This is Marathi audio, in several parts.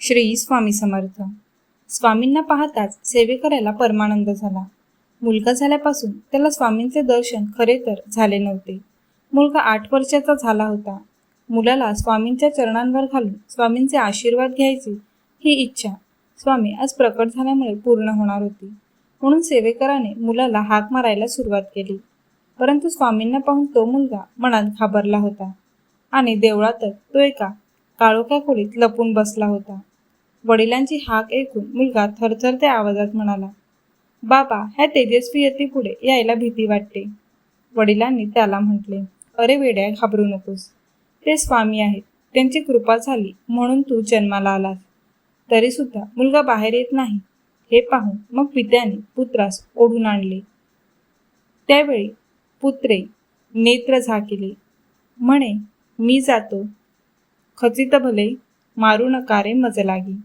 श्री स्वामी समर्थ. स्वामींना पाहताच सेवेकऱ्याला परमानंद झाला. मुलगा झाल्यापासून त्याला स्वामींचे दर्शन खरे तर झाले नव्हते. मुलगा 8 वर्षाचा झाला होता. मुलाला स्वामींच्या चरणांवर घालून स्वामींचे आशीर्वाद घ्यायची ही इच्छा स्वामी आज प्रकट झाल्यामुळे पूर्ण होणार होती. म्हणून सेवेकराने मुलाला हाक मारायला सुरुवात केली. परंतु स्वामींना पाहून तो मुलगा मनात घाबरला होता आणि देवळातच तो एका काळोख्या खोलीत लपून बसला होता. वडिलांची हाक ऐकून मुलगा थरथरत्या आवाजात म्हणाला, बाबा, ह्या तेजस्वी यतीपुढे यायला भीती वाटते. वडिलांनी त्याला म्हटले, अरे वेड्या, घाबरू नकोस. ते स्वामी आहेत. त्यांची कृपा झाली म्हणून तू जन्माला आलास. तरी सुद्धा मुलगा बाहेर येत नाही हे पाहून मग पित्याने पुत्रास ओढून आणले. त्यावेळी पुत्रे नेत्र झाकिले. म्हणे, मी जातो, खचित भले मारू नका रे मज लागी.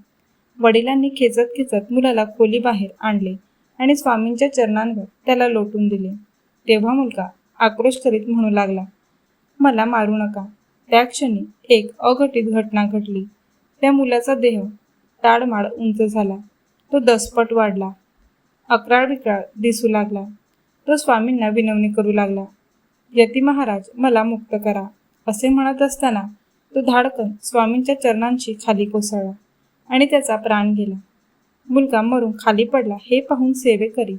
वडिलांनी खेचत खेचत मुलाला खोली बाहेर आणले आणि स्वामींच्या चरणांवर त्याला लोटून दिले. तेव्हा मुलगा आक्रोश करीत म्हणू लागला, मला मारू नका. त्या क्षणी एक अघटित घटना घडली. त्या मुलाचा देह ताडमाड उंच झाला. तो दसपट वाढला, अक्राळ विक्राळ दिसू लागला. तो स्वामींना विनवणी करू लागला, यती महाराज, मला मुक्त करा. असे म्हणत असताना तो धाडकन स्वामींच्या चरणांशी खाली कोसळला आणि त्याचा प्राण गेला. मुलगा मरून खाली पडला हे पाहून सेवेकरी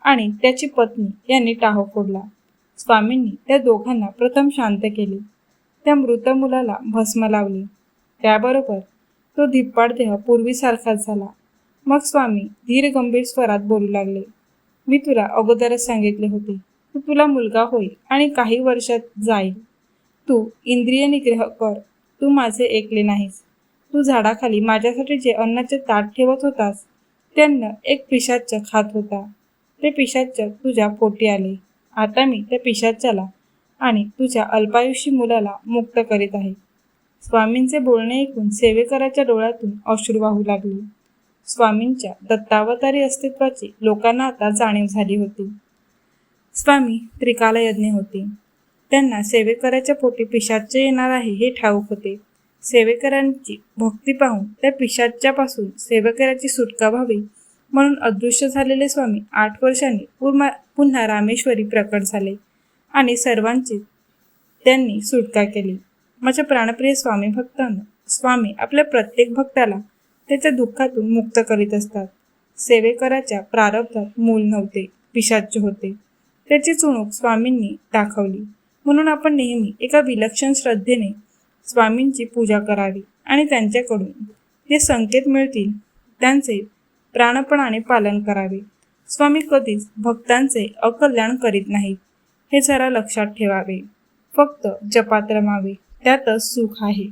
आणि त्याची पत्नी यांनी टाहो फोडला. स्वामींनी त्या दोघांना प्रथम शांत केले. त्या मृत मुलाला भस्म लावले. त्याबरोबर तो धिप्पाड देह पूर्वीसारखाच झाला. मग स्वामी धीर गंभीर स्वरात बोलू लागले, मी तुला अगोदरच सांगितले होते, तुला मुलगा होईल आणि काही वर्षात जाईल. तू इंद्रिय निग्रह कर. तू माझे ऐकले नाहीस. तू झाडाखाली माझ्यासाठी जे अन्नाचे ताट ठेवत होतास ते अन्न एक पिशाच्च खात होता. ते पिशाच्च तुझ्या पोटी आले. आता मी त्या पिशाच्याला आणि तुझ्या अल्पायुषी मुलाला मुक्त करीत आहे. स्वामींचे बोलणे ऐकून सेवेकराच्या डोळ्यातून अश्रू वाहू लागले. स्वामींच्या दत्तावतारी अस्तित्वाची लोकांना आता जाणीव झाली होती. स्वामी त्रिकालयज्ञ होते. त्यांना सेवेकराच्या पोटी पिशाच्च येणार आहे हे ठाऊक होते. सेवेकरांची भक्ती पाहून त्या पिशाच्यापासून सेवेकराची सुटका व्हावी म्हणून अदृश्य झालेले स्वामी 8 वर्षांनी पुन्हा रामेश्वरी प्रकट झाले आणि सर्वांची त्यांनी सुटका केली. माझ्या प्राणप्रिय स्वामी भक्तांनो, स्वामी आपल्या प्रत्येक भक्ताला त्याच्या दुःखातून मुक्त करीत असतात. सेवेकराच्या प्रारब्धात मूल नव्हते, पिशाच्च होते. त्याची चुणूक स्वामींनी दाखवली. म्हणून आपण नेहमी एका विलक्षण श्रद्धेने स्वामींची पूजा करावी आणि त्यांच्याकडून जे संकेत मिळतील त्यांचे प्राणपणाने पालन करावे. स्वामी कधीच भक्तांचे अकल्याण करीत नाहीत हे जरा लक्षात ठेवावे. फक्त जपात रमावे, त्यातच सुख आहे.